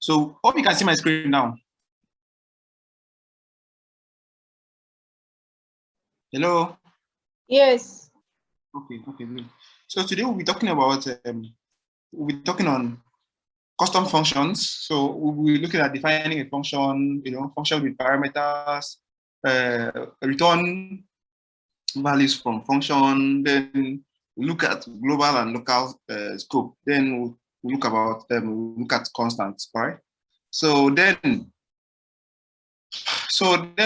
So hope you can see my screen now. Hello. Yes. Okay, good. So today we'll be talking about on custom functions. So we'll be looking at defining a function, function with parameters, return values from function. Then we look at global and local scope. Then we'll look at constants, all right? So then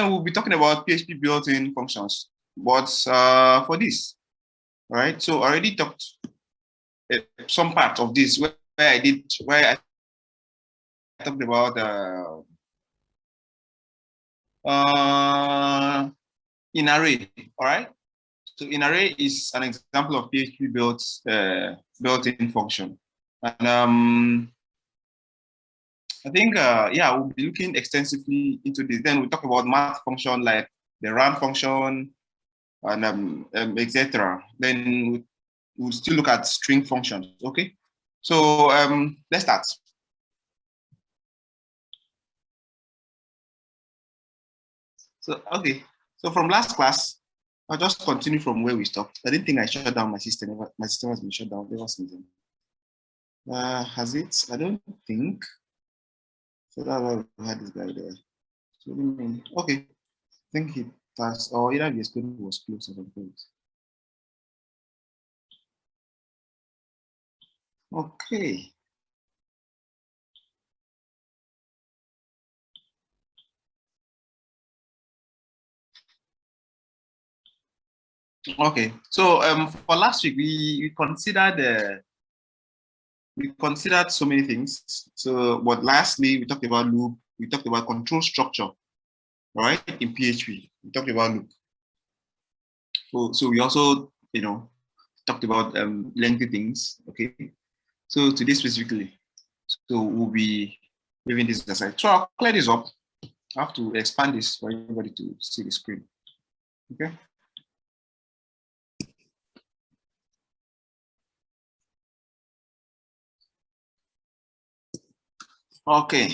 we'll be talking about PHP built-in functions. But for this, all right? So I already talked some part of this where I talked about in array, all right? So in array is an example of PHP built-in function. And I think, we'll be looking extensively into this. Then we'll talk about math function like the run function and etc. Then we'll still look at string functions, okay? So let's start. So, okay. So from last class, I'll just continue from where we stopped. I didn't think I shut down my system. My system has been shut down ever since then. Has it? I don't think. So that's why we had this guy there. So, okay. I think it has, or either the screen was closed or something. Okay. Okay. So for last week we considered so many things. So, but lastly we talked about loop. We talked about control structure. All right, in PHP we talked about loop. So we also talked about lengthy things. Okay. So today specifically, so we'll be leaving this aside. So I'll clear this up. I have to expand this for everybody to see the screen. Okay. Okay.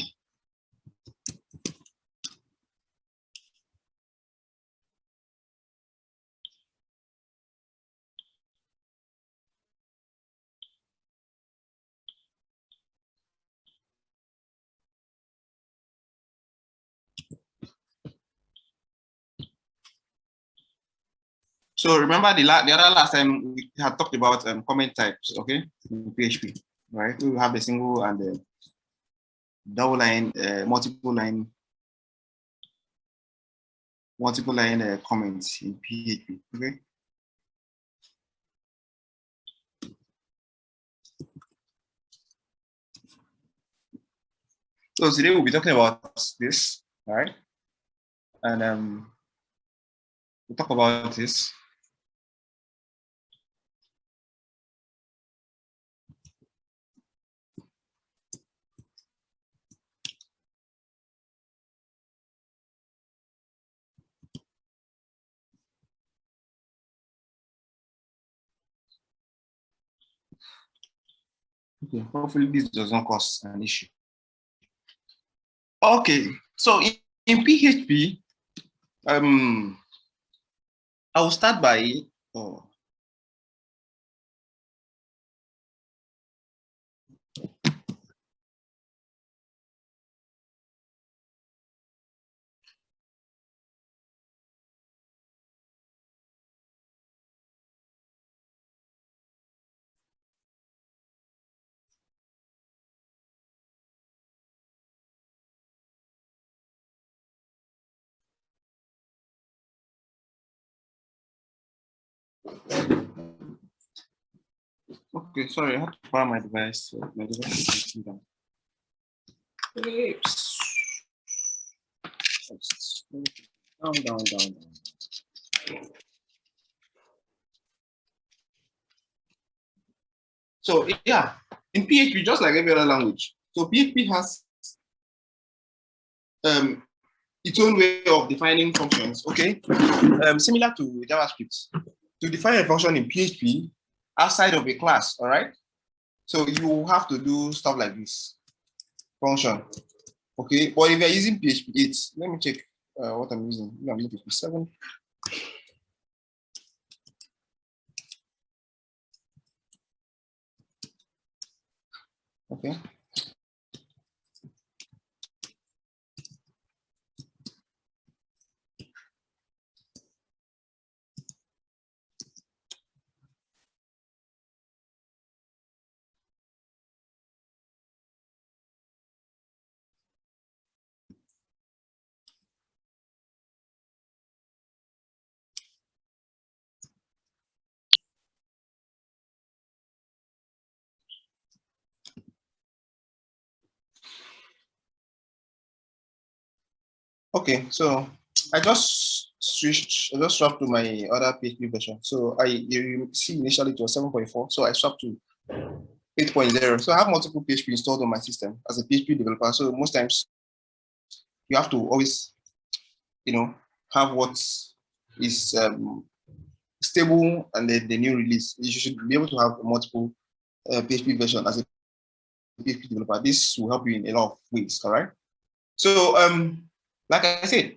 So remember the other last time we had talked about comment types, okay, in PHP, right? We have the single and the double line, multiple line comments in PHP, okay? So today we'll be talking about this, all right? And we'll talk about this. Okay, hopefully this does not cause an issue. Okay, so in PHP, I will start by okay, sorry, I have to power my device. So my device is down. Down. So yeah, in PHP, just like every other language, so PHP has its own way of defining functions, okay? Similar to JavaScript. To define a function in PHP outside of a class, all right? So you have to do stuff like this. function. Okay, but if you're using PHP 8, let me check what I'm using. I'm using PHP 7. Okay. Okay, so I just swapped to my other PHP version. So you see initially it was 7.4, so I swapped to 8.0. So I have multiple PHP installed on my system as a PHP developer. So most times you have to always, have what is stable and the new release. You should be able to have multiple PHP version as a PHP developer. This will help you in a lot of ways, all right? So like I said,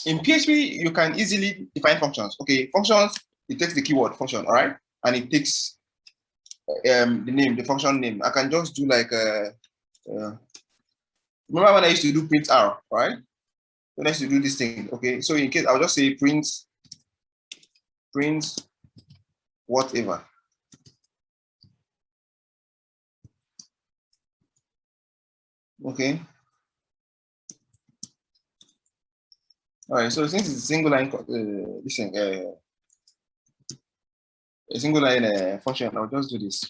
in PHP, you can easily define functions. Okay, functions, it takes the keyword function, all right? And it takes the function name. I can just do like, remember when I used to do print R, right? When I used to do this thing, okay? So in case, I'll just say print whatever. Okay. All right, so since it's a single line, a single line function, I'll just do this.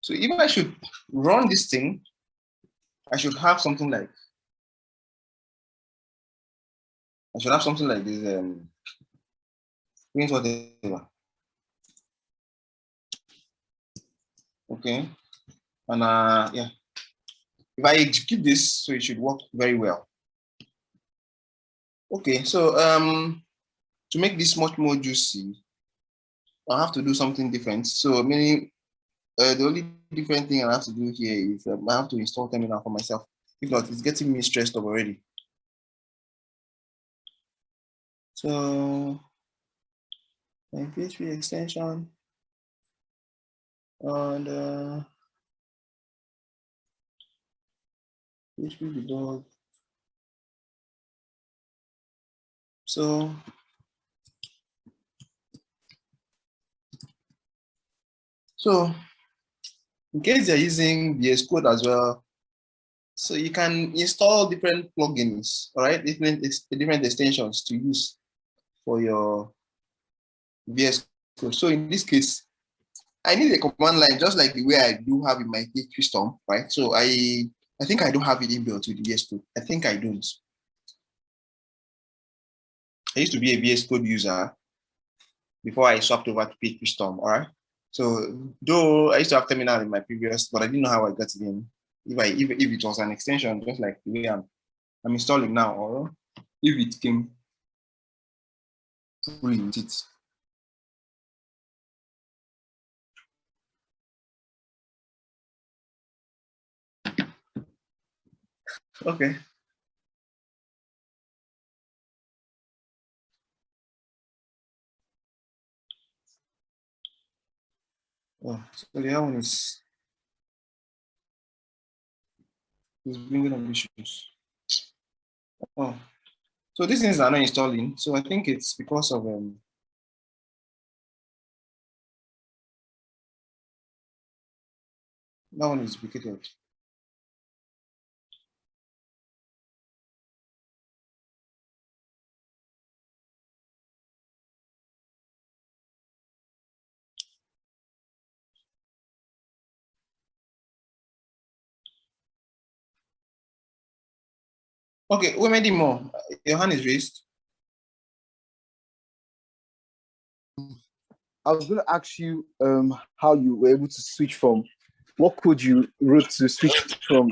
So if I should run this thing, I should have something like, this, print whatever. Okay, and yeah, if I execute this, so it should work very well. Okay, so to make this much more juicy, I'll have to do something different. So meaning the only different thing I have to do here is I have to install terminal for myself. If not, it's getting me stressed up already. So my PHP extension and PHP debug. So in case you're using VS Code as well, so you can install different plugins, all right, different extensions to use for your VS Code. So in this case, I need a command line just like the way I do have in my PHP Storm, right? So I think I don't have it inbuilt with VS Code. I think I don't. I used to be a VS Code user before I swapped over to PHP Storm, all right? So though I used to have terminal in my previous, but I didn't know how I got it in. If it was an extension, just like the way I'm installing now, or if it came fully with it. Okay. Oh, so the other one is bringing up issues. Oh, so these things are not installing. So I think it's because of that one is duplicated. Okay, we made it more. Your hand is raised. I was going to ask you how you were able to switch from what code you wrote to switch from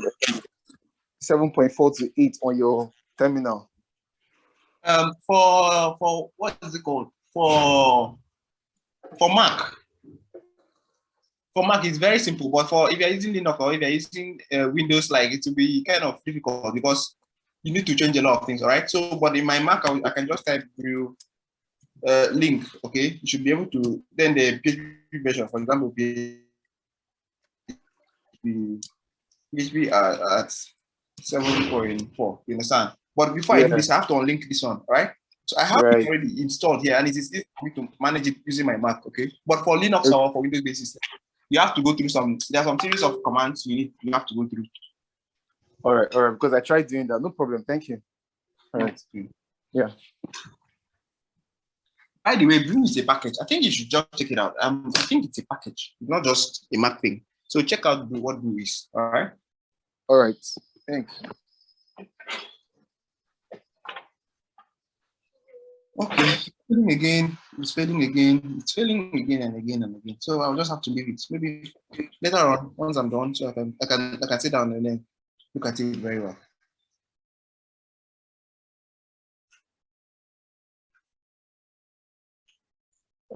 7.4 to 8 on your terminal. For what is it called? for Mac. For Mac, it's very simple, but for if you're using Linux or if you're using Windows, like it will be kind of difficult because you need to change a lot of things. All right. So, but in my Mac, I can just type through link. Okay, you should be able to then the PHP version, for example, PHP at 7.4. You understand? But before I do this, I have to unlink this one. All right. So I have it already installed here, and it is easy for me to manage it using my Mac. Okay. But for Linux or for Windows-based system, you have to go through there are some series of commands you have to go through. All right, because I tried doing that. No problem. Thank you. All right. Yeah. By the way, Vim is a package. I think you should just check it out. I think it's a package. It's not just a Mac thing. So check out what Vim is. All right. All right. Thanks. Okay. Failing again. It's failing again. It's failing again and again and again. So I'll just have to leave it. Maybe later on, once I'm done, so I can sit down and then look at it very well.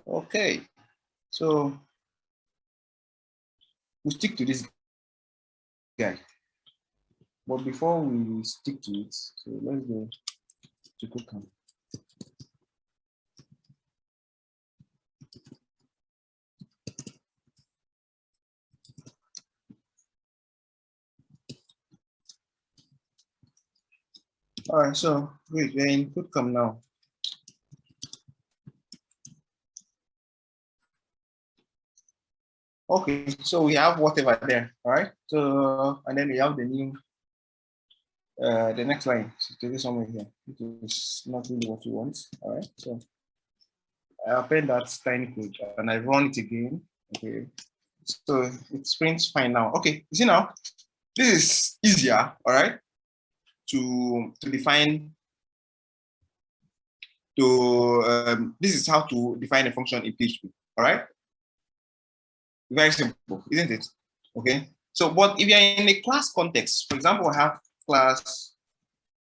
Okay. So we'll stick to this guy. But before we stick to it, so let's go to KodeCamp. All right, so wait, we're in KodeCamp now. Okay, so we have whatever there, all right? So, and then we have the new, the next line, so there is somewhere here. It is not really what you want, all right? So I append that tiny code and I run it again, okay? So it prints fine now. Okay, you see now, this is easier, all right? To define, this is how to define a function in PHP, all right? Very simple, isn't it? Okay. So, but if you're in a class context, for example, I have class,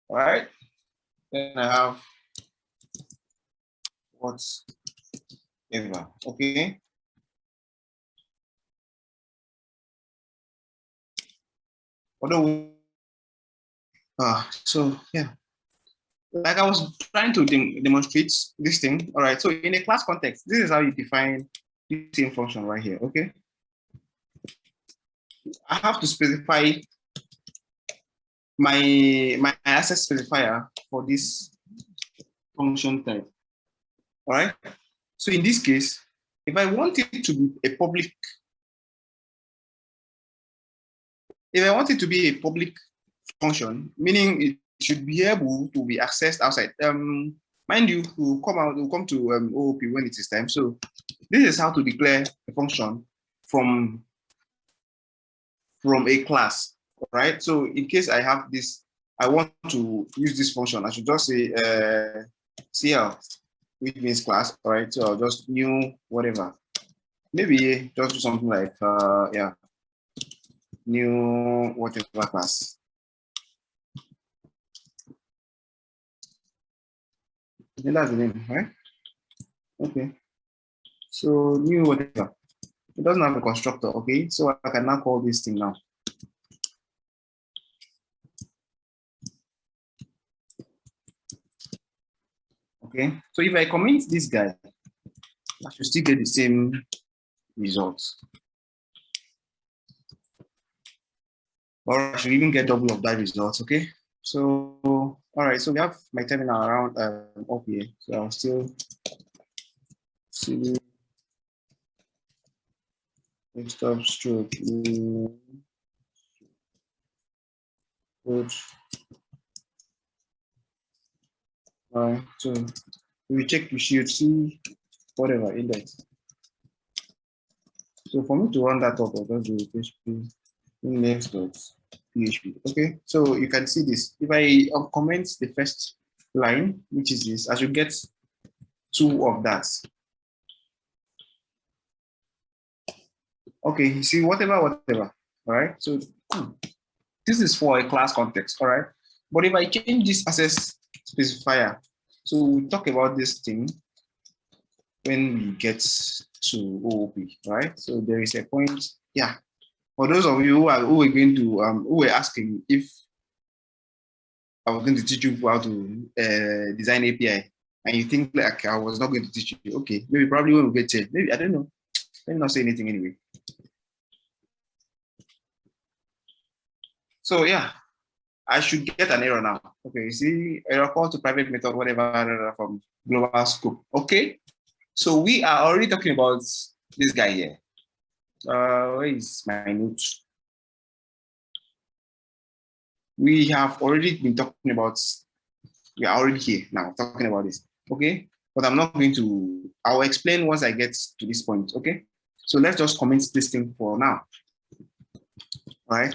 all right? Then I have whatever, okay? Although, so yeah, like I was trying to demonstrate this thing. All right. So in a class context, this is how you define the same function right here. Okay. I have to specify my access specifier for this function type. All right. So in this case, if I want it to be a public, function, meaning it should be able to be accessed outside. Mind you, we'll come to OOP when it is time. So this is how to declare a function from a class, right? So in case I have this, I want to use this function, I should just say CL, which means class, all right? So I'll just new whatever. Maybe just do something like, yeah, new whatever class. And that's the name, right? Okay. So new whatever. It doesn't have a constructor, okay? So I can now call this thing now. Okay. So if I commit this guy, I should still get the same results. Or I should even get double of that results, okay? So, all right, so we have my terminal around up here. So I'll still see stop stroke code. All right, so we check, we should see whatever index. So for me to run that up, I'll just do PHP index.php. Okay, so you can see this. If I comment the first line, which is this, I should get 2 of that. Okay, you see, whatever. All right, so this is for a class context, all right? But if I change this access specifier, so we talk about this thing, when we get to OOP, right? So there is a point, yeah. For those of you who are who were asking if I was going to teach you how to design API, and you think like I was not going to teach you, okay, maybe probably when we get here, maybe I don't know. Let me not say anything anyway. So yeah, I should get an error now. Okay, you see, error call to private method, whatever from global scope. Okay, so we are already talking about this guy here. Where is my notes? We have already been talking about, we are already here now talking about this. Okay, but I'm not going to, I'll explain once I get to this point. Okay, so let's just comment this thing for now. All right.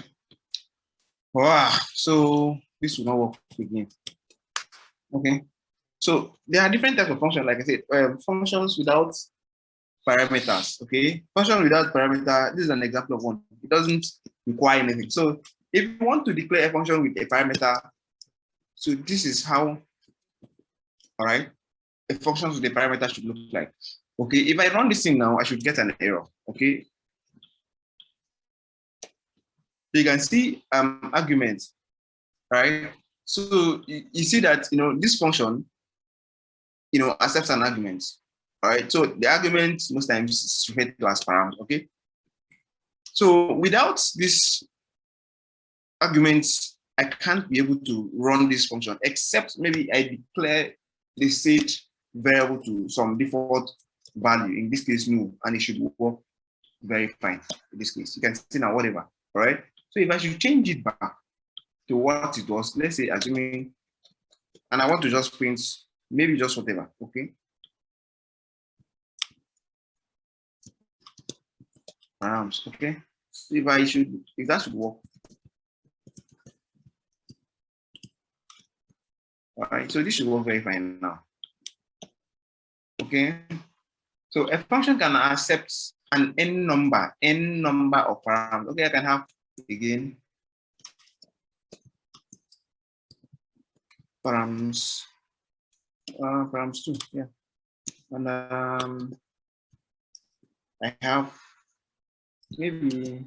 Wow, so this will not work again. Okay, so there are different types of functions, like I said, functions without parameters. Okay, function without parameter, this is an example of one. It doesn't require anything. So if you want to declare a function with a parameter, so this is how, all right, a function with a parameter should look like. Okay, if I run this thing now, I should get an error. Okay, you can see arguments, right? So you see that, this function, accepts an argument. All right, so the argument most times is referred to as param. Okay, so without this arguments, I can't be able to run this function except maybe I declare the state variable to some default value, in this case null, and it should work very fine. In this case, you can see now whatever. All right, so if I should change it back to what it was, let's say assuming, and I want to just print maybe just whatever. Okay, params. Okay, so if that should work. All right, so this should work very fine now. Okay, so a function can accept an n number of params. Okay, I can have again params, params 2, yeah, and I have maybe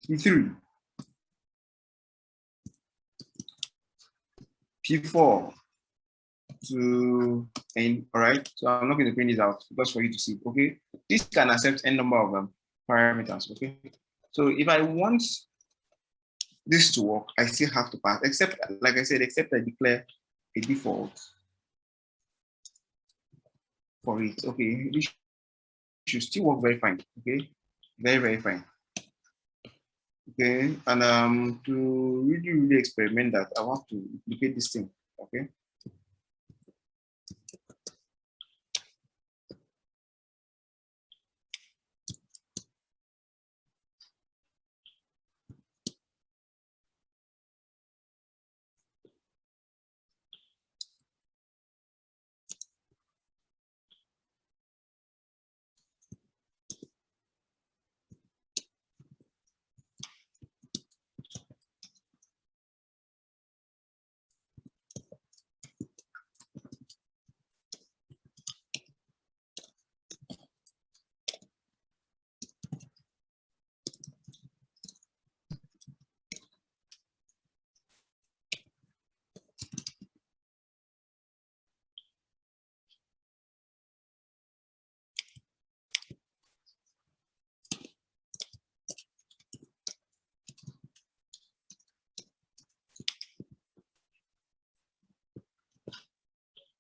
P3, P4 to n. All right, so I'm not going to print this out just for you to see. Okay, this can accept n number of parameters. Okay, so if I want this to work, I still have to pass, except, like I said, except I declare a default for it. Okay, this should still work very fine. Okay, very, very fine. Okay, and to really experiment that, I want to duplicate this thing. Okay.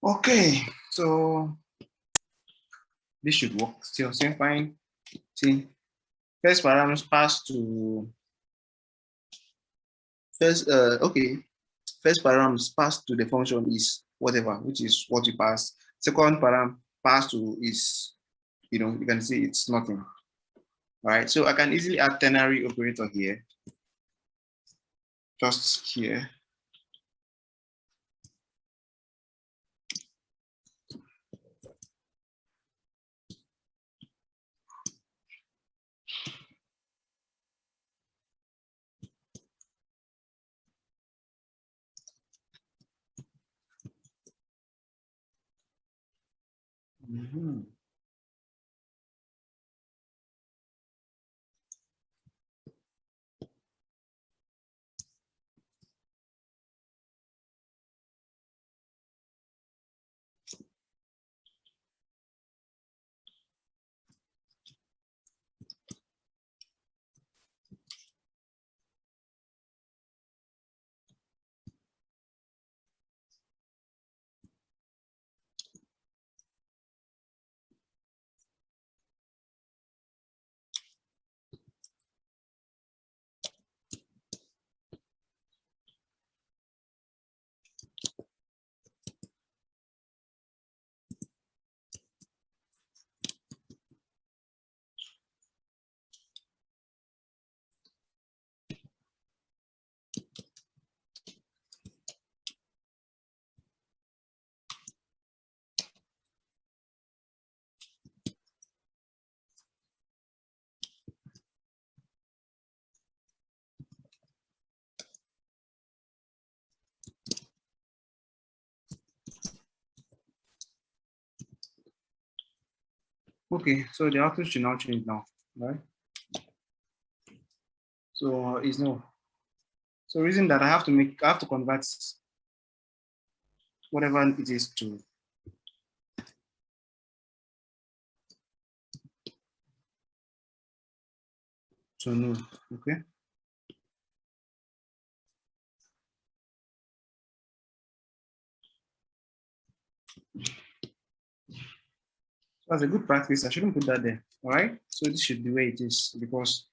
Okay, so this should work still same fine. See, first params pass to okay, first params pass to the function is whatever, which is what we pass. Second param pass to is, you can see it's nothing. All right, so I can easily add ternary operator here, just here. Mhm. Okay, so the output should now change now, right? So it's no. So reason that I have to convert whatever it is to no. Okay. So as a good practice, I shouldn't put that there. All right. So this should be where it is because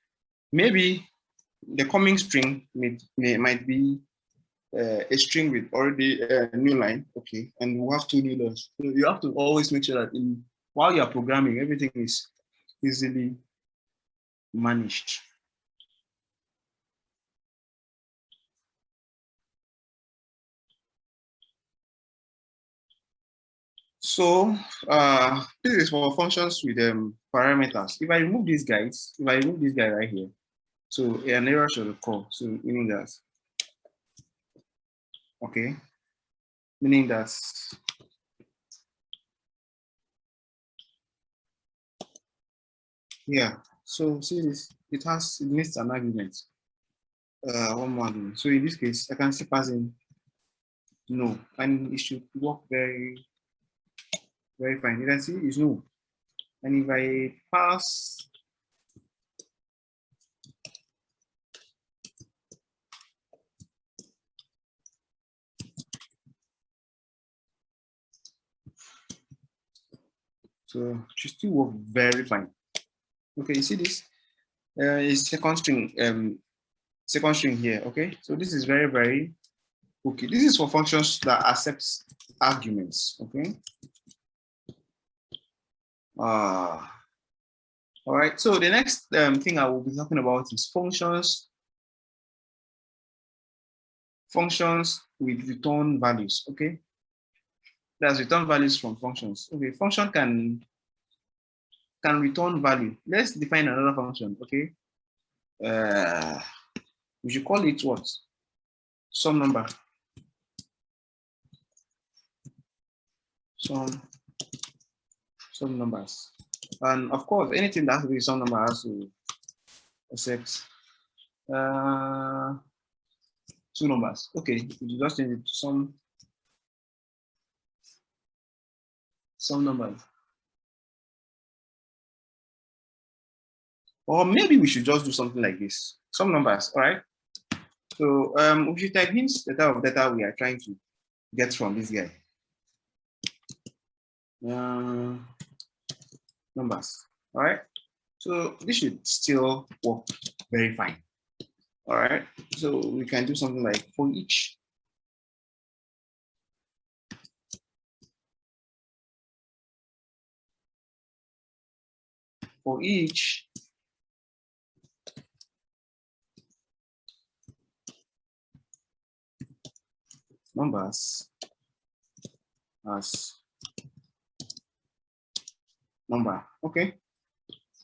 maybe the coming string might be a string with already a new line. Okay, and we'll have two new lines. So you have to always make sure that while you are programming, everything is easily managed. So this is for functions with parameters. If I remove these guys, if I remove this guy right here, so an error should occur. So meaning that, okay, meaning that yeah. So see this, it needs an argument. One more argument. So in this case, I can still pass in no, and it should work very fine. You can see it's no. And if I pass, so it should still work very fine. Okay, you see this? Is second string here. Okay, so this is very okay. This is for functions that accepts arguments. Okay. All right. So the next thing I will be talking about is functions. Functions with return values. Okay. That's return values from functions. Okay. Function can return value. Let's define another function. Okay. We should call it what? Some number. Some numbers. And of course, anything that has to be some number has to accept two numbers. Okay, you just change it to some numbers. Or maybe we should just do something like this. Some numbers, all right? So we should type in the type of data we are trying to get from this guy. Numbers, all right? So this should still work very fine. All right, so we can do something like for each numbers as number. Okay,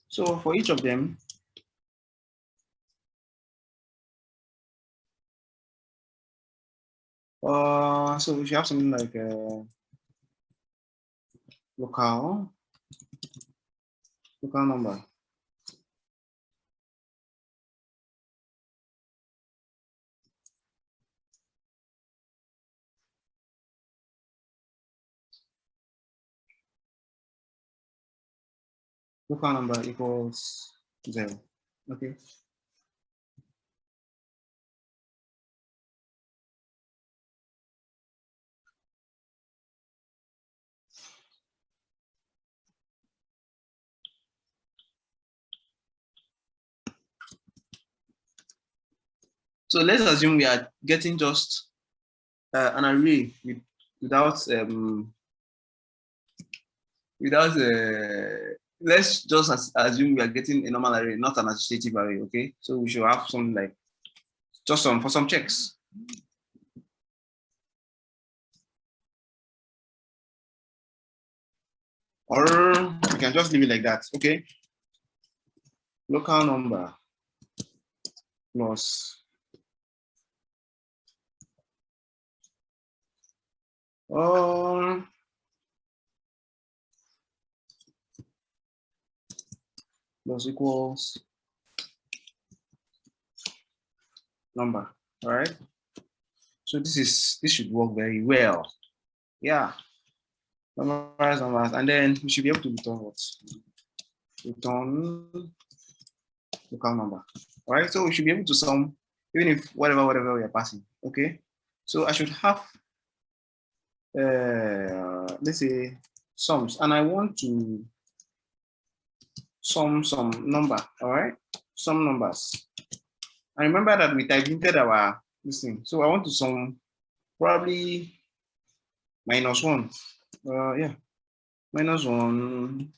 so for each of them, so we should have something like local number. Local number equals 0. Okay. So let's assume we are getting just an array without let's just assume we are getting a normal array, not an associative array. Okay, so we should have something like just for some checks. Or we can just leave it like that. Okay, local number plus plus equals number. All right. So this should work very well. Yeah. Numbers, and then we should be able to return what? Return local number. All right. So we should be able to sum even if whatever we are passing. Okay. So I should have let's say sums, and I want to sum some number. All right. Some numbers. I remember that we typed into our this thing. So I want to sum probably -1. Yeah. -1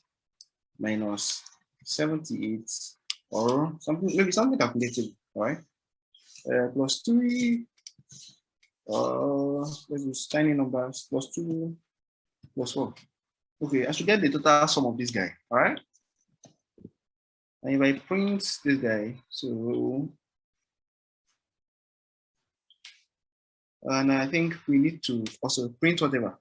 minus 78 or something, maybe something calculated, all right? Plus 3, let's use tiny numbers, plus 2, plus 4. Okay, I should get the total sum of this guy, all right? And if I print this guy, so, and I think we need to also print whatever.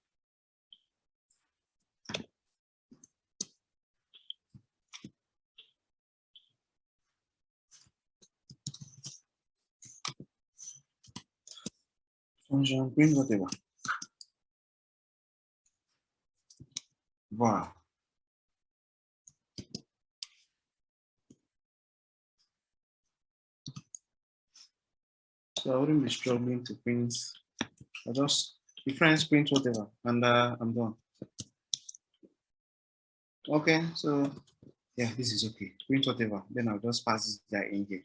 Function, print whatever. Wow. So I wouldn't be struggling to print. I just difference print whatever, and I'm done. Okay, so yeah, this is okay. Print whatever. Then I'll just pass this guy in here.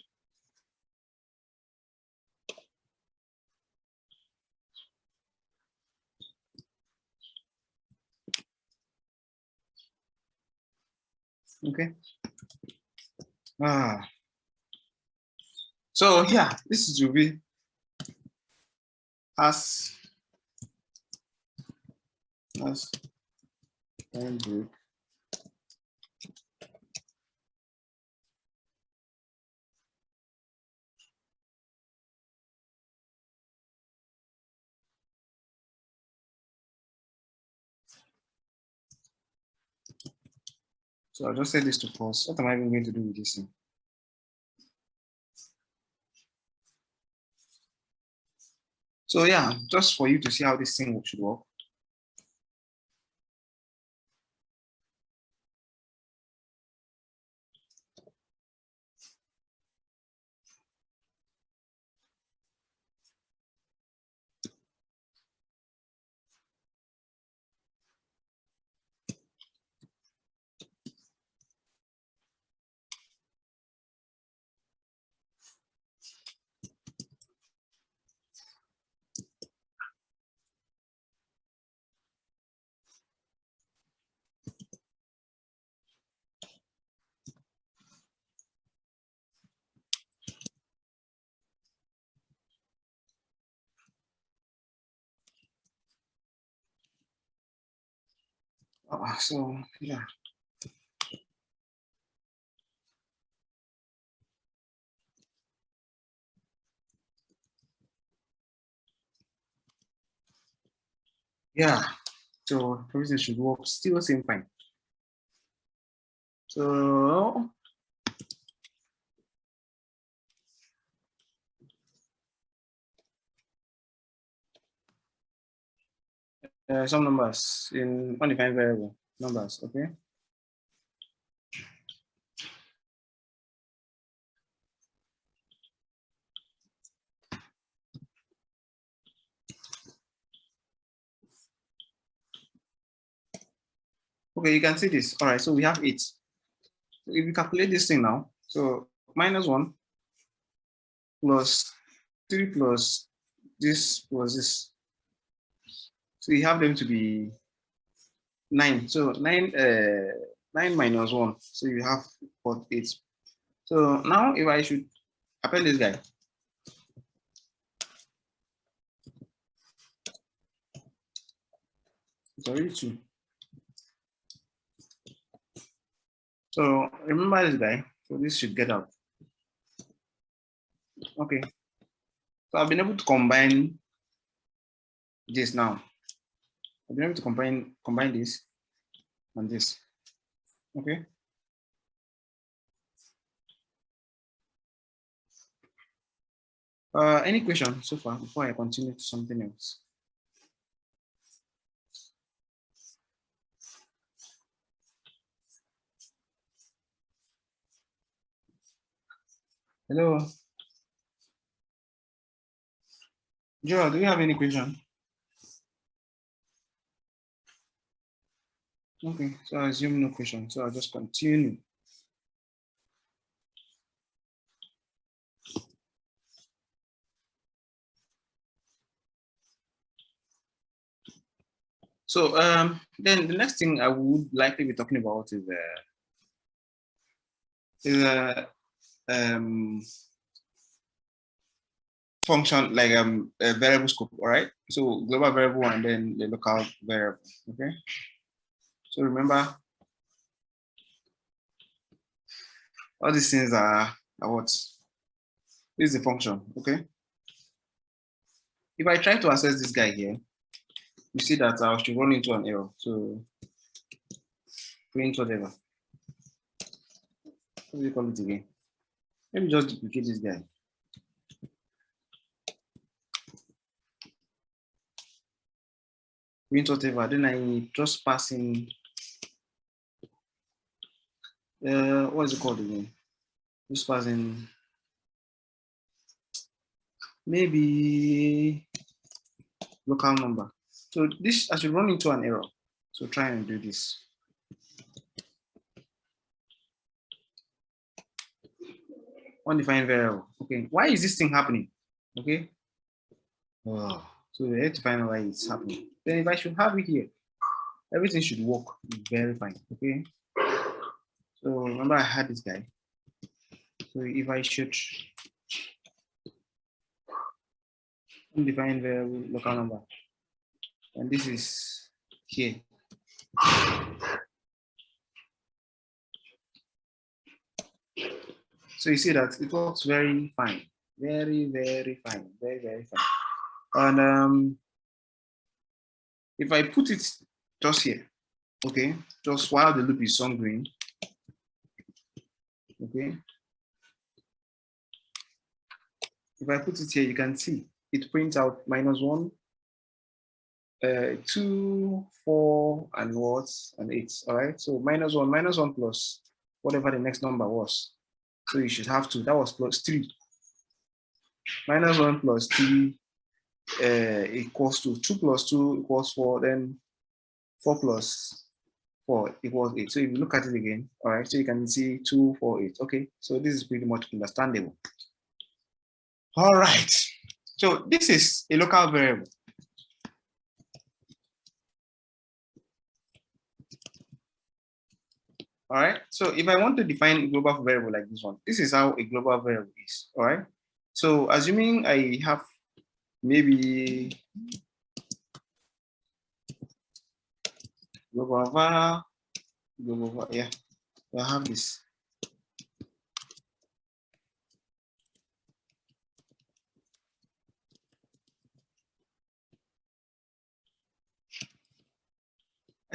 Okay. So yeah, this is will be as time break. So I'll just set this to false. What am I even going to do with this thing? So yeah, just for you to see how this thing should work. So yeah. Yeah. So everything should work still same fine. So some numbers in undefined variable numbers, okay? Okay, you can see this. All right, so we have 8. So if you calculate this thing now, so -1 plus 3 plus this plus this. So you have them to be 9. So 9 minus 1. So you have 8. So now if I should append this guy, it's already 2. So remember this guy. So this should get out. Okay. So I've been able to combine this now. I've been able to combine this and this. Okay. Any question so far before I continue to something else? Hello. Joel, do you have any question? Okay, so I assume no question. So I'll just continue. So then the next thing I would likely be talking about is function like a variable scope. All right. So global variable and then the local variable. Okay. So remember, all these things are what? This is the function. Okay. If I try to access this guy here, you see that I should run into an error. So print whatever. What do you call it again? Let me just duplicate this guy. Print whatever. Then I just pass in. What is it called again? Just pass in. Maybe local number. So this I should run into an error. So try and do this. Undefined variable. Okay, why is this thing happening? Okay. Oh, so we have to find out why it's happening. Then if I should have it here, everything should work very fine. Okay. So remember I had this guy. So if I should undefined variable local number, and this is here. So you see that it works very fine, very, very fine, very, very fine. And if I put it just here, okay, just while the loop is on green, okay. If I put it here, you can see it prints out -1, 2, 4, and what, and 8. All right. So -1 plus whatever the next number was. So you should have 2. That was plus 3. -1 plus 3 equals to 2 plus 2 equals 4. Then 4 plus 4 equals 8. So if you look at it again, all right. So you can see 2, 4, 8. Okay. So this is pretty much understandable. All right. So this is a local variable. All right. So if I want to define a global variable like this one, this is how a global variable is. All right. So assuming I have maybe global var, yeah, I have this.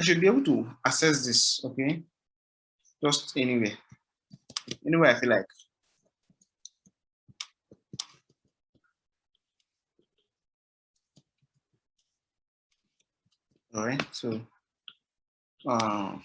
I should be able to access this, okay? Just anywhere I feel like. All right, so oh.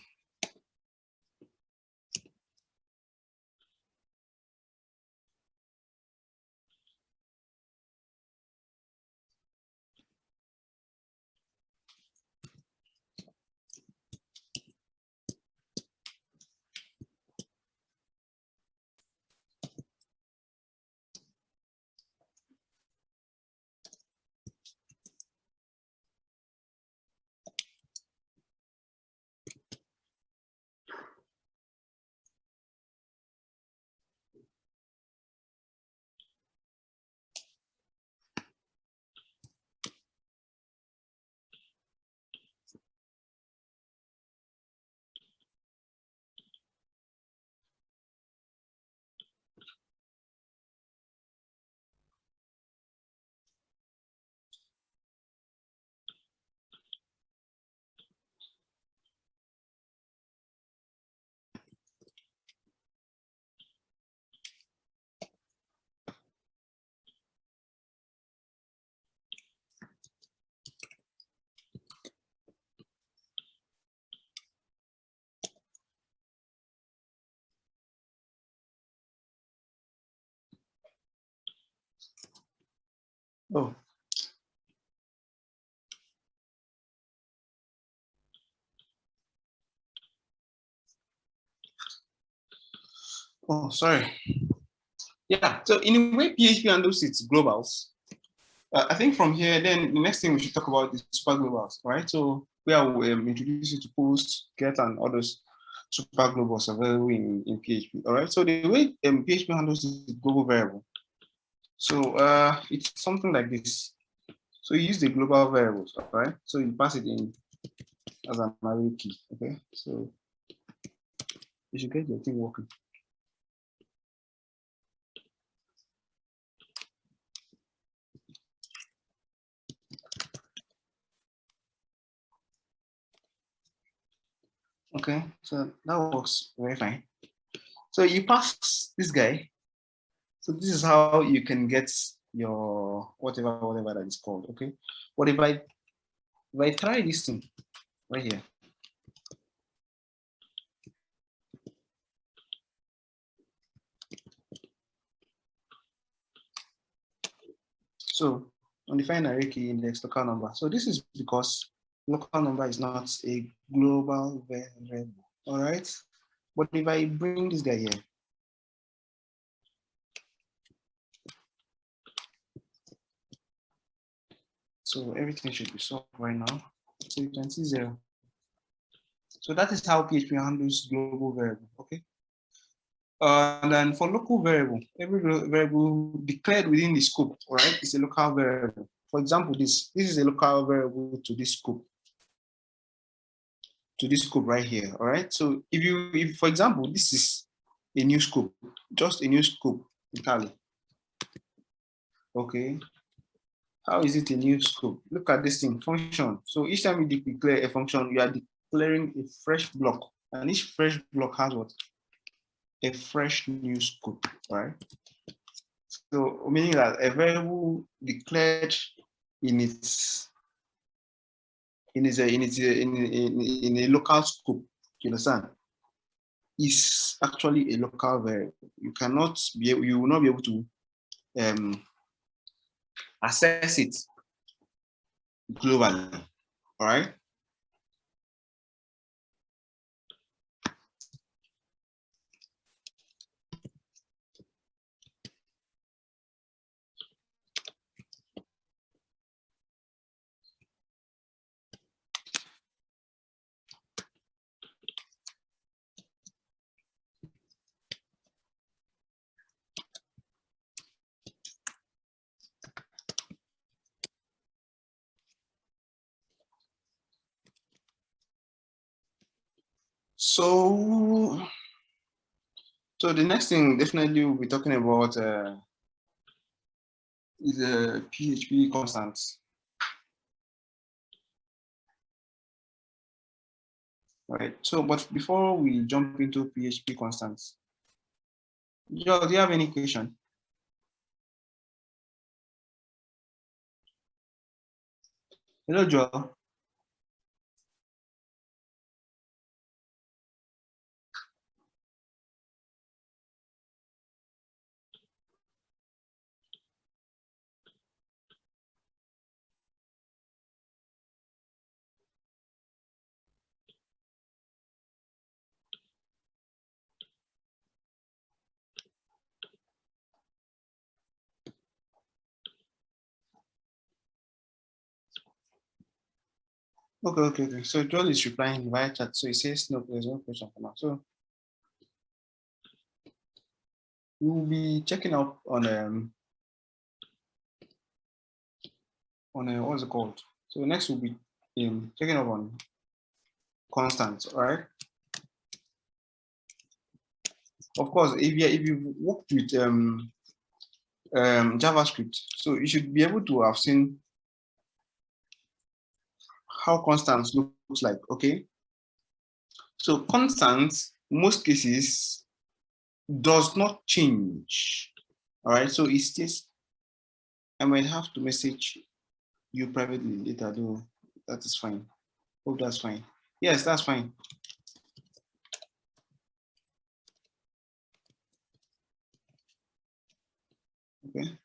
Oh, sorry. Yeah, so in a way, PHP handles its globals. I think from here, then the next thing we should talk about is super globals, right? So where we introduce you to post, get, and others super globals available in PHP. All right. So the way PHP handles the global variable. So it's something like this. So you use the global variables, all right? So you pass it in as an array key. Okay. So you should get your thing working. Okay, so that works very fine. So you pass this guy. So this is how you can get your whatever that is called. Okay. What if I try this thing right here? So undefined array key index local number. So this is because local number is not a global variable. All right. But if I bring this guy here, so everything should be solved right now. So you can see 0. So that is how PHP handles global variable. Okay. And then for local variable, every variable declared within the scope, all right, is a local variable. For example, this is a local variable to this scope. To this scope right here, all right? So if for example, this is a new scope, just a new scope entirely. Okay. How is it a new scope? Look at this thing, function. So each time you declare a function, you are declaring a fresh block. And each fresh block has what? A fresh new scope, right? So meaning that a variable declared in a local scope, you understand, is actually a local variable. You will not be able to access it globally. All right. So the next thing definitely we'll be talking about is PHP constants. Right. So, but before we jump into PHP constants, Joel, do you have any question? Hello, Joel. Okay. So Joel is replying via chat. So he says no, there's no question for now. So we will be checking up on what's it called? So next we'll be checking up on constants, all right? Of course, if you worked with JavaScript, so you should be able to have seen how constants looks like, okay? So constants, most cases, does not change, all right? So it's just, I might have to message you privately later, though. That is fine. Hope that's fine. Yes, that's fine. Okay.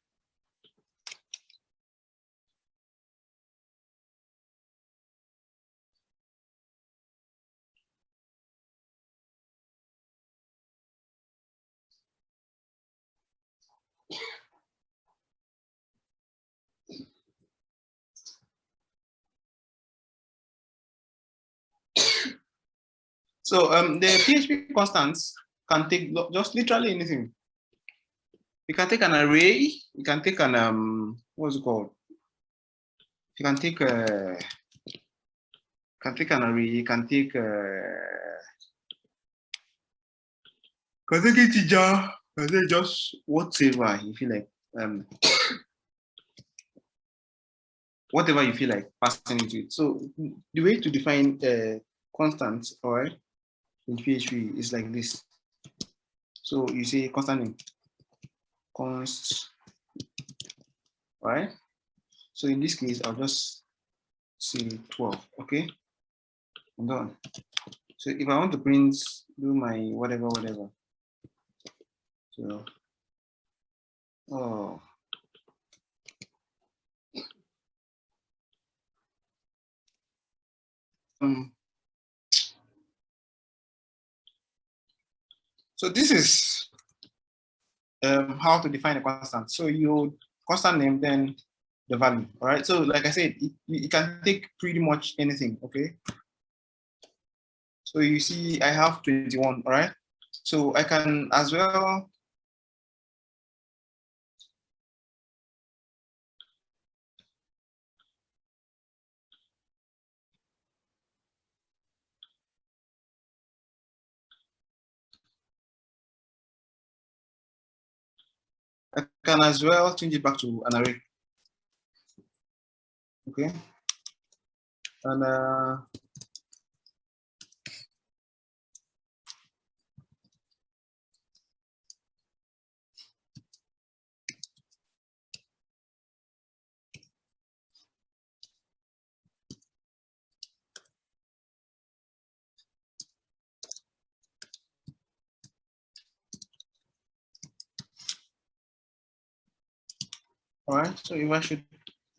So the PHP constants can take just literally anything. You can take an array. You can take an what's it called? You can take an array. You can take integer. Can take just whatever you feel like whatever you feel like passing into it. So the way to define constants, all right, in PHP is like this. So you say constant name, const, right? So in this case, I'll just say 12, okay? I'm done. So if I want to print, do my whatever. So, oh. So this is how to define a constant. So you constant name, then the value, all right? So like I said, it can take pretty much anything, okay? So you see I have 21, all right? So I can as well change it back to an array, okay? And all right, so if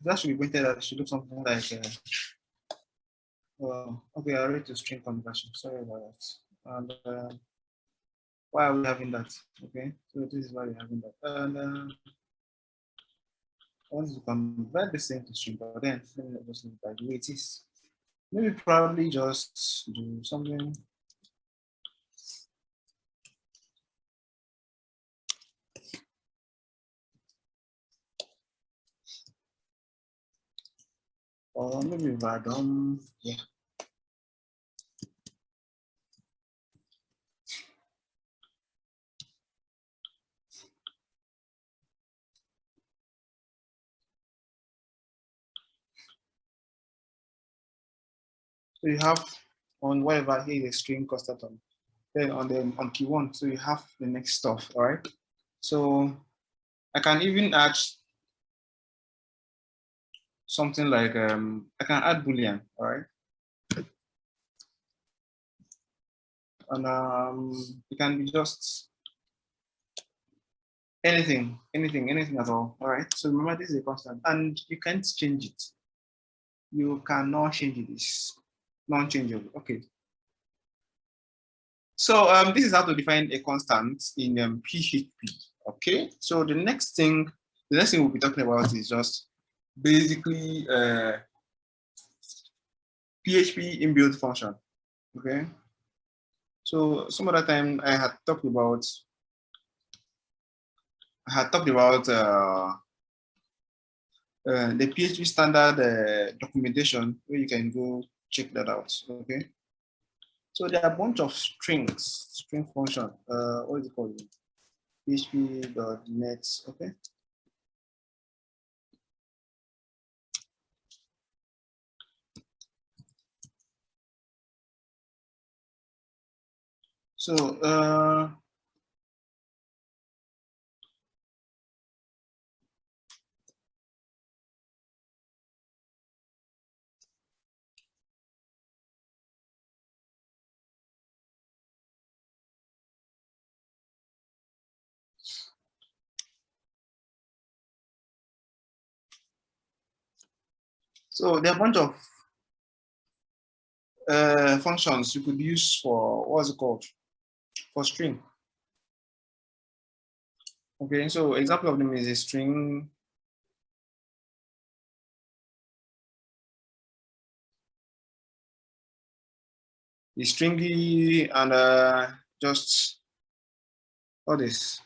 that should be printed out, it should look something like okay, array to string conversion. Sorry about that. And why are we having that? Okay, so this is why we're having that. And I want to convert the same to string, but then let me just leave it by the way it is. Maybe probably just do something. Or maybe random, yeah. So you have on whatever. Here is a string constant on. Then on key one, so you have the next stuff. All right. So I can even add something like I can add Boolean. All right. And it can be just anything at all. All right. So remember, this is a constant, and you can't change it. You cannot change it. It's non-changeable. Okay. So this is how to define a constant in PHP. Okay. So the next thing we'll be talking about is just basically PHP inbuilt function. Okay. So some other time I had talked about the PHP standard documentation, where you can go check that out. Okay. So there are a bunch of strings, string function. What is it called? PHP.net. Okay. So so there are a bunch of functions you could use for, what's it called? For string. Okay, so example of them is a string. Is stringy and just all this.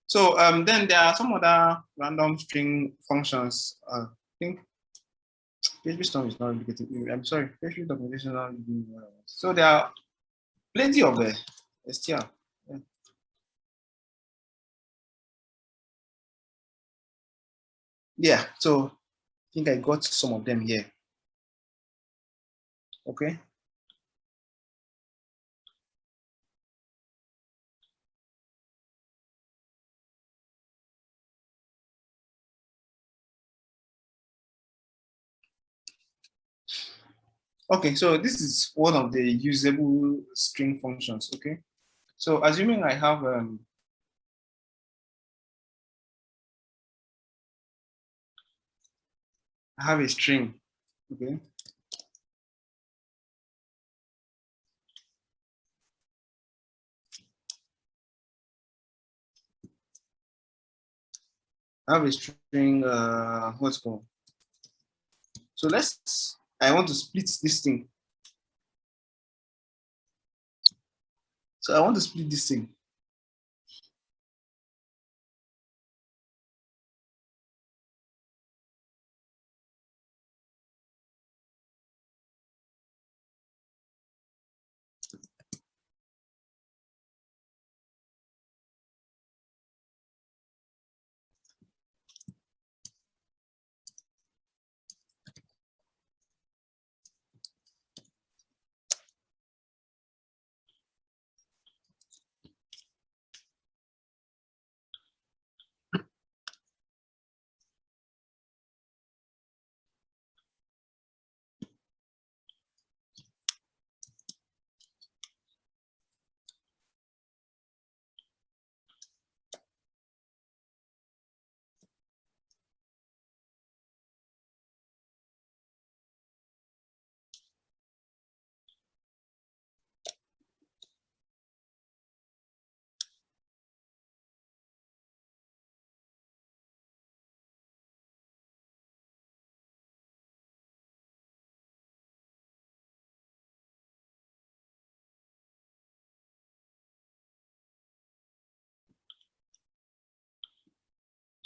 So then there are some other random string functions. I think PHP Storm is not really getting. I'm sorry, PHP documentation is not really. So there are plenty of str. Yeah. Yeah. So I think I got some of them here. Okay. Okay, so this is one of the usable string functions. Okay, so assuming I have a string. Okay, I have a string. What's it called? So I want to split this thing. So I want to split this thing.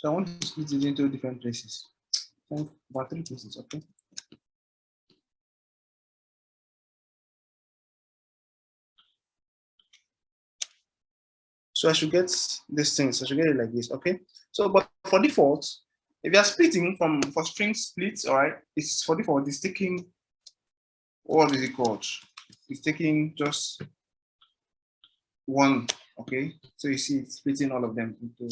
So I want to split it into different places. About 3 places, okay? So I should get these things. I should get it like this, okay? So, but for default, if you are splitting for string splits, all right, it's for default, it's taking, what is it called? It's taking just one, okay? So you see it's splitting all of them into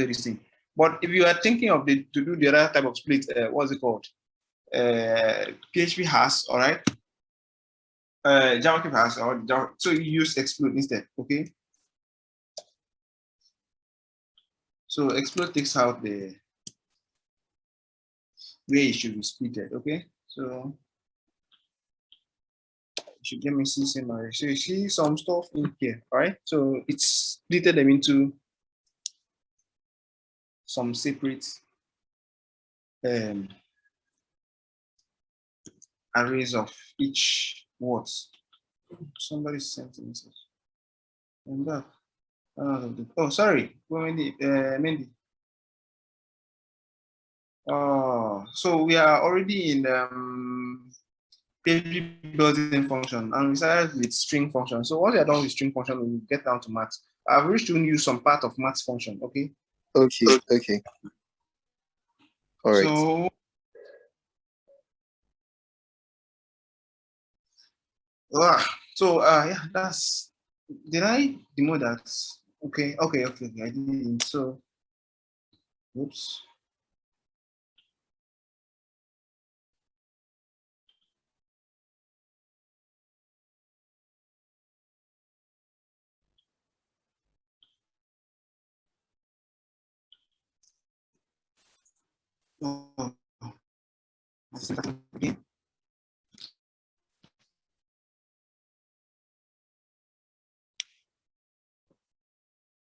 this thing. But if you are thinking of to do the other type of split, what's it called? PHP has, all right? JavaScript has, or so you use explode instead, okay? So explode takes out the way it should be splitted, okay? So you should get me see summary. So you see some stuff in here, all right? So it's splitted them into some separate arrays of each word. Somebody sent a message. And that. Oh, sorry, Mendy. Oh, so we are already in PHP built-in function, and we started with string function. So once we are done with string function, we will get down to math. I've already shown you some part of math function, okay? Okay. All right. Yeah, that's, did I demo that? Okay, I didn't. So, oops. Oh, again.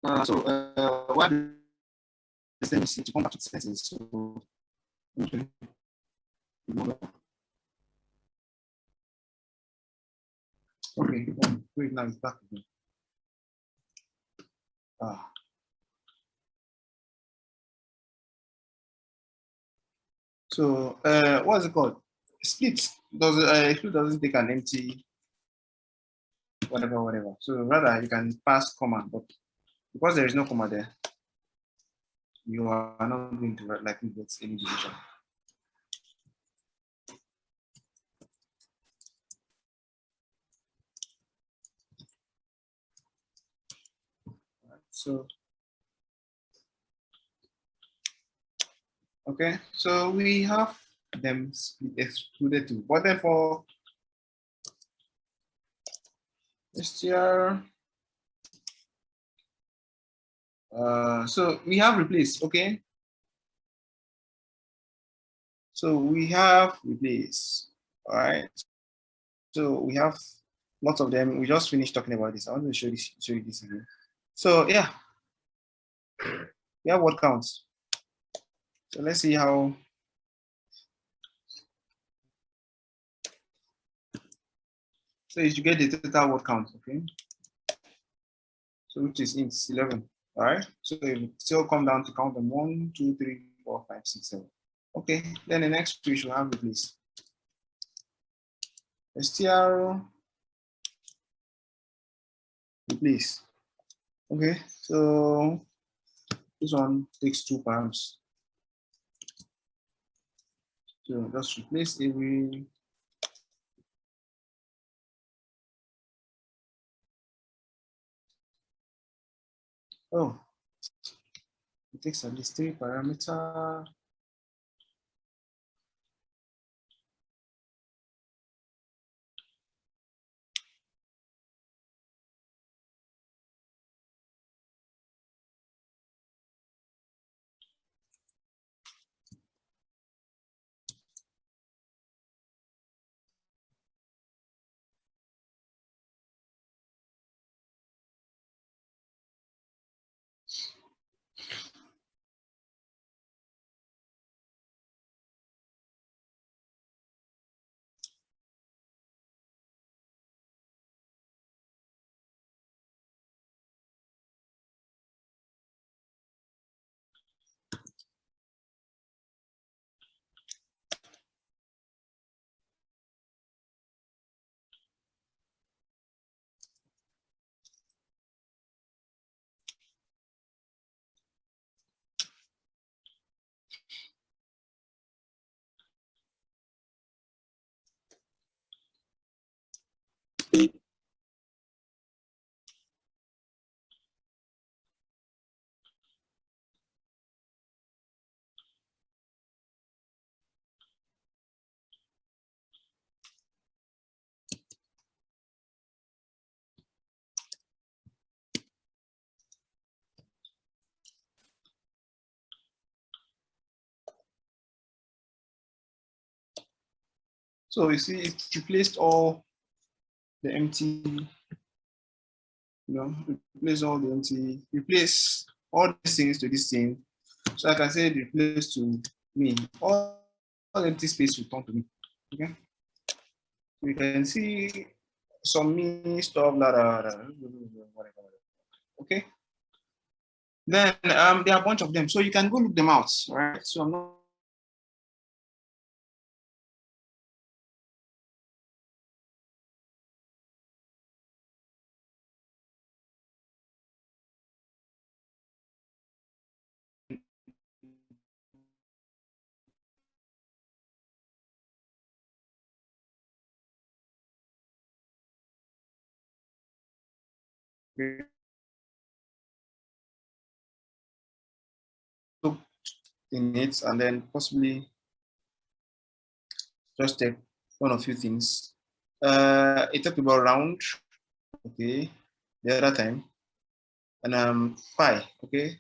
What is let me see to come back to the settings. So, okay. Okay, wait, now it's back again. So, what's it called? Split split doesn't take an empty whatever. So rather you can pass comma, but because there is no comma there, you are not going to likely get any division. So, okay, so we have them excluded too, but then for str, so we have replace, okay? So we have replace, all right? So we have lots of them. We just finished talking about this. I want to show you this again. So yeah, we have word counts. So let's see how. So you should get the total word count, okay? So which is int 11, all right? So it still come down to count them 1, 2, 3, 4, 5, 6, 7. Okay, then the next we should have replace. str replace. Okay, so this one takes 2 params. So just replace every. Oh, it takes at least 3 parameter. So you see, it replaced all the empty, replace all the empty, replace all these things to this thing. So like I said, replace to me. All empty space will turn to me. Okay. We can see some me stuff that whatever. Okay. Then there are a bunch of them. So you can go look them out. All right. So I'm not in it, and then possibly just take one or few things. It talked about round, okay, the other time, and pi, okay.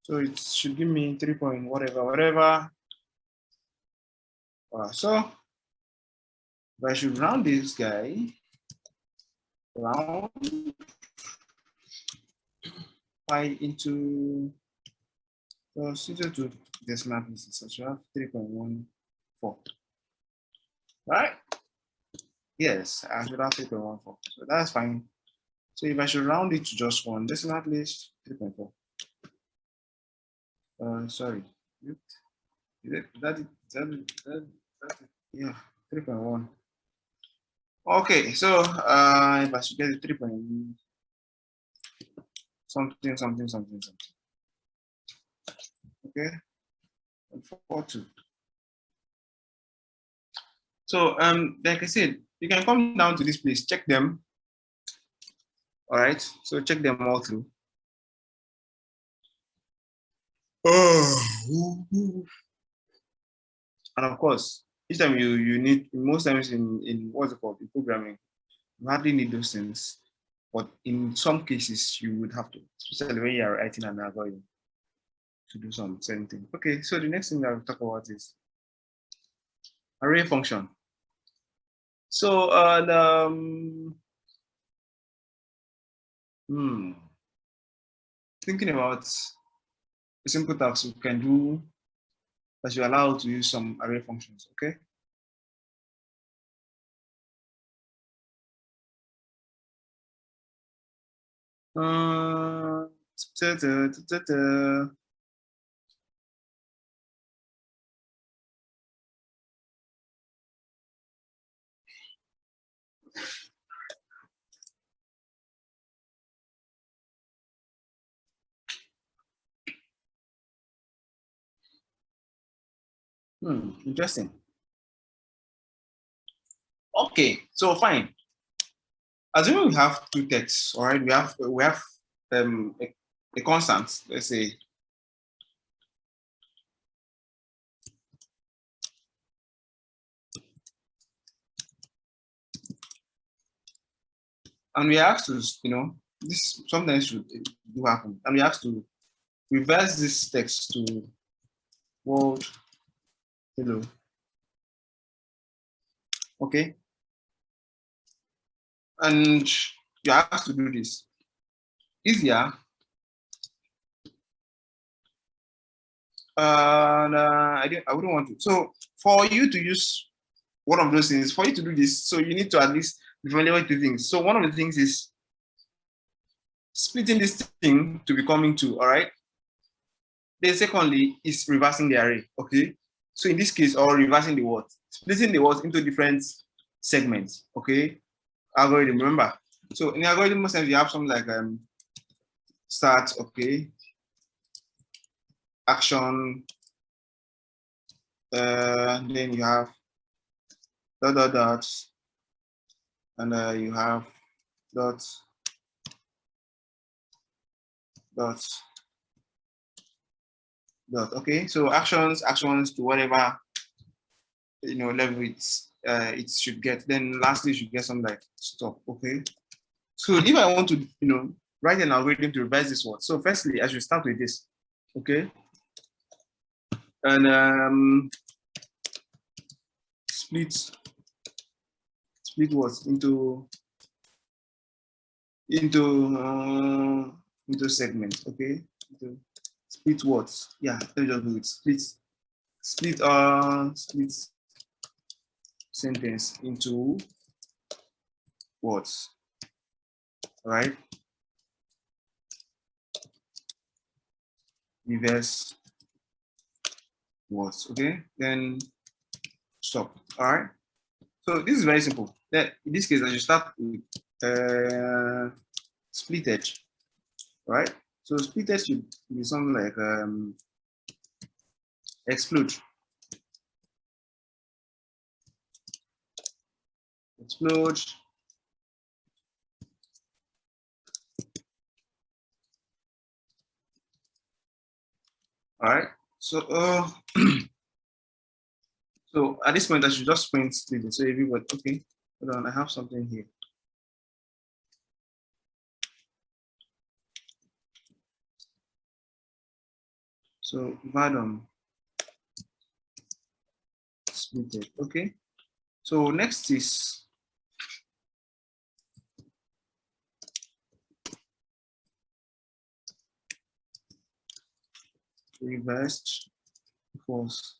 So it should give me 3 point whatever. So if I should round this guy, round pi into to decimal places. So I should have 3.14. Right? Yes, I should have 3.14. So that's fine. So if I should round it to just one decimal place, 3.4. Sorry. That, yeah, 3.1. Okay, so if I should get it 3. Something. Okay, 4.2. So like I said, you can come down to this place, check them. All right, so check them all through. Oh, and of course, each time you need, most times in what's it called, in programming, you hardly need those things, but in some cases you would have to, especially when you are writing an algorithm to do some certain thing. Okay, so the next thing that we'll talk about is array function. So thinking about a simple task we can do that you allow to use some array functions. Okay. Uh, Interesting. Okay, so fine. Assuming we have two texts, all right, we have a constant, let's say. And we have to, this sometimes should do happen. And we have to reverse this text to world hello. Okay. And you have to do this. Easier. I wouldn't want to. So for you to use one of those things. For you to do this, so you need to at least be familiar with the things. So one of the things is splitting this thing to becoming two, all right? Then secondly is reversing the array, okay? So in this case, or reversing the word, splitting the words into different segments, okay? Algorithm, remember. So in the algorithm, most times you have something like start, okay? Action, then you have dots, and you have dots, okay? So actions to whatever level it should get. Then lastly, you should get something like stop, okay? So if I want to write an algorithm to reverse this word, so firstly I should start with this, okay? And split words into segments, okay? Split words, yeah, let me just do it. Split sentence into words, all right? Reverse words, okay? Then stop, all right? So this is very simple. In this case, I should start with split edge, right? So split edge should be something like explode. All right. So so at this point I should just print split. So everybody, okay, hold on, I have something here. So Vadom splitted, okay. So next is reversed false.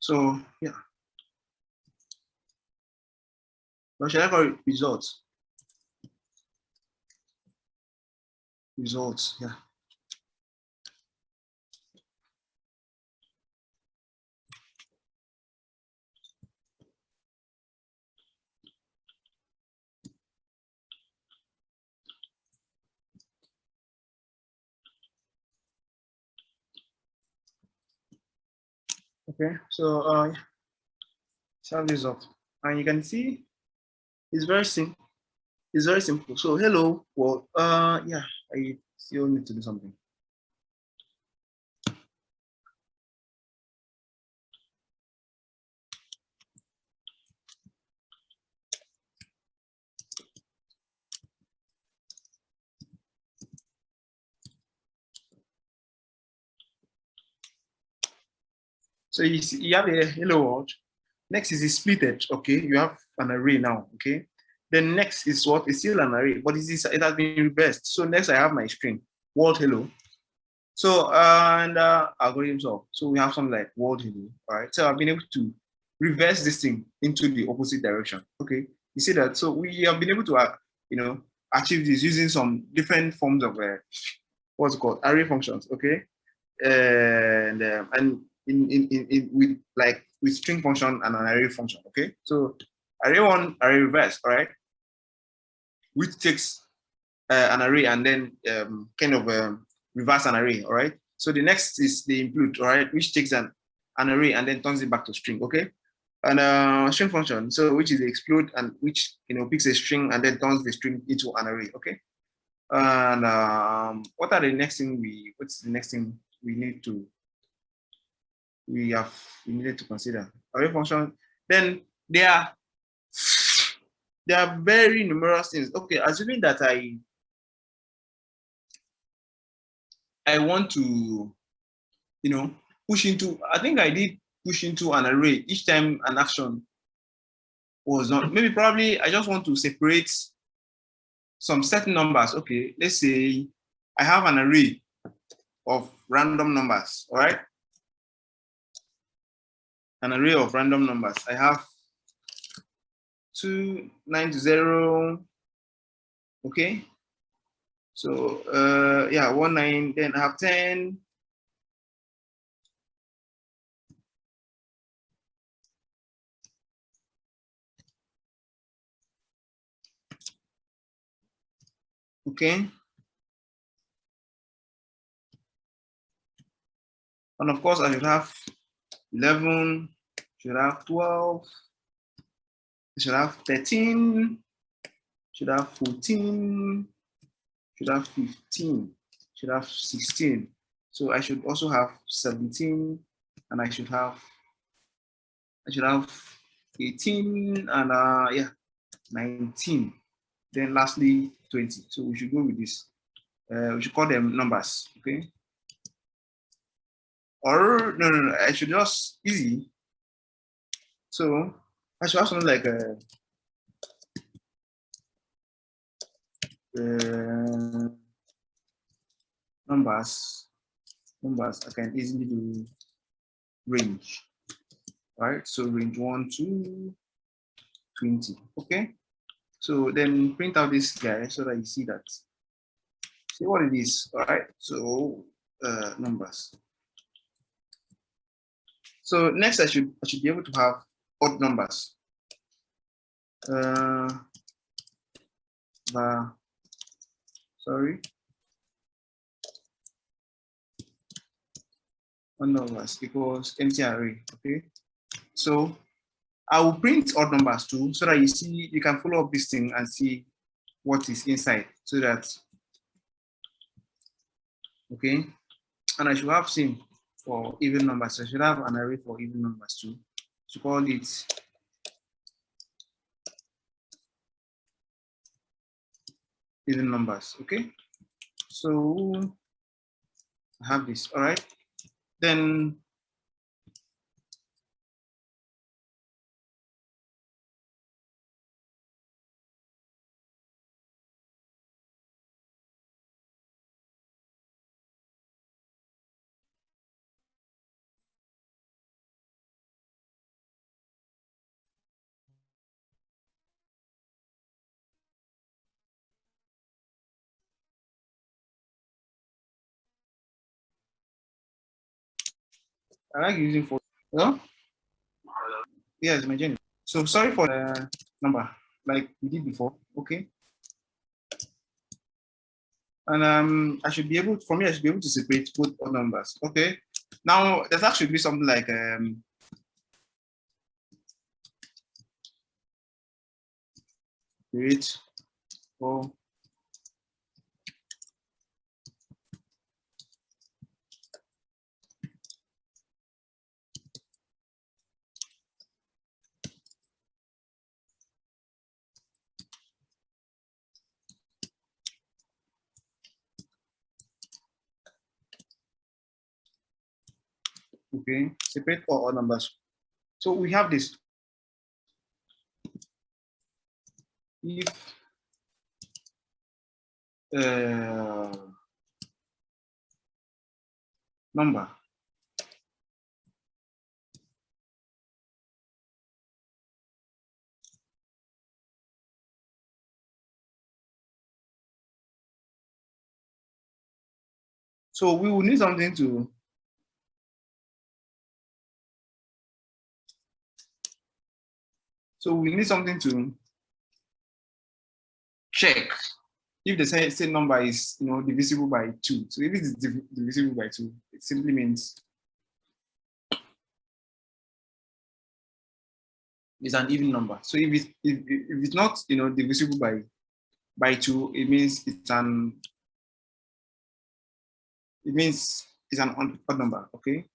So yeah. But should I call it results? Results, yeah. Okay, so sum this up, and you can see it's very simple. It's very simple. So hello, well, yeah, I still need to do something. So you see, you have a hello world. Next is the splitted. Okay, you have an array now. Okay, then next is what is still an array, but it has been reversed. So next I have my string. world hello. So and algorithms of, so we have something like world hello. All right. So I've been able to reverse this thing into the opposite direction. Okay. You see that? So we have been able to, achieve this using some different forms of what's it called, array functions. Okay. And in with with string function and an array function. Okay. So array one, array reverse. All right. Which takes an array and then reverse an array. All right. So the next is the include. All right, which takes an array and then turns it back to string. Okay. And string function, so which is the explode and which picks a string and then turns the string into an array. Okay. And what's the next thing we needed to consider? Array function. Then there are very numerous things. Okay, assuming that I want to, push into, I think I did push into an array each time an action was not, maybe probably I just want to separate some certain numbers. Okay, let's say I have an array of random numbers, all right? An array of random numbers. I have 2, 9 to 0, okay? So, 1, 9, then I have 10, okay? And of course, I should have 11, should have 12, should have 13, should have 14, should have 15, should have 16. So I should also have 17, and I should have 18, and 19. Then lastly 20. So we should go with this. We should call them numbers, okay? Or no, I should just easy. So I should have something like numbers. I can easily do range. All right, so range 1 to 20. Okay, so then print out this guy so that you see that. See what it is. All right, so numbers. So next, I should be able to have odd numbers. Sorry. Odd numbers equals empty array. Okay, so I will print odd numbers too, so that you can follow up this thing and see what is inside, so that, okay, and I should have same for even numbers. I should have an array for even numbers too. To call it even numbers. Okay, so I have this. All right, then I like using for. Hello? Yes, my journey. So sorry for the number, like we did before. Okay. And I should be able to separate both odd numbers. Okay. Now there actually be something like create for okay, separate all odd numbers. So we have this. If number. So we will need something to check if the same number is divisible by 2. So if it is divisible by 2, it simply means it's an even number. So if it's not divisible by 2, it means it's an odd number. Okay.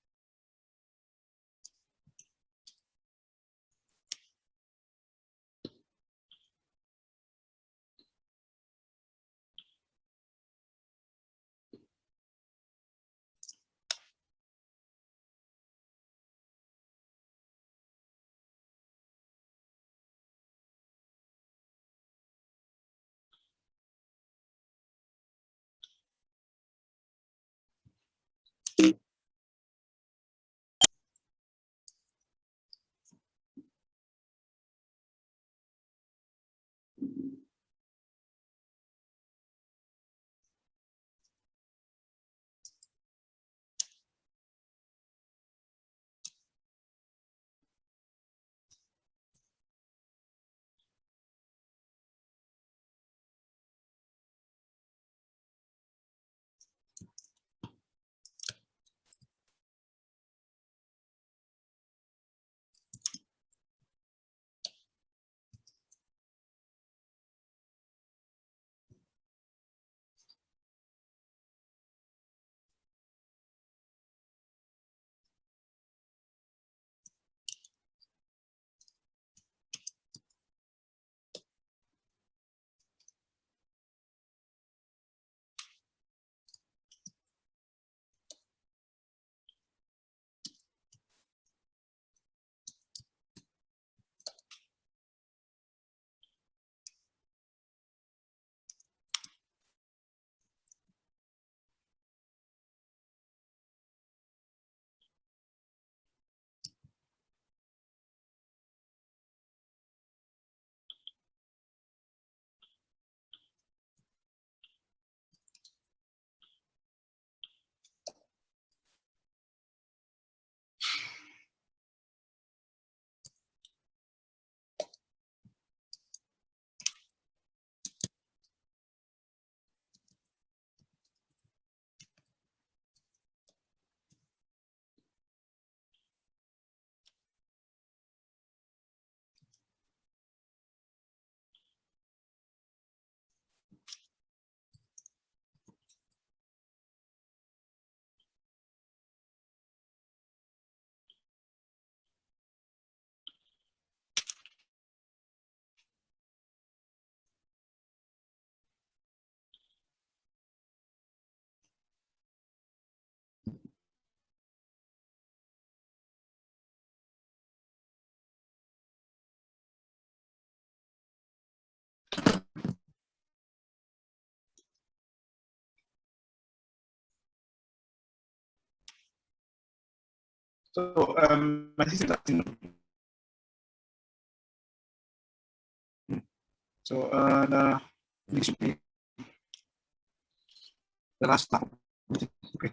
So my system so the last time. Okay.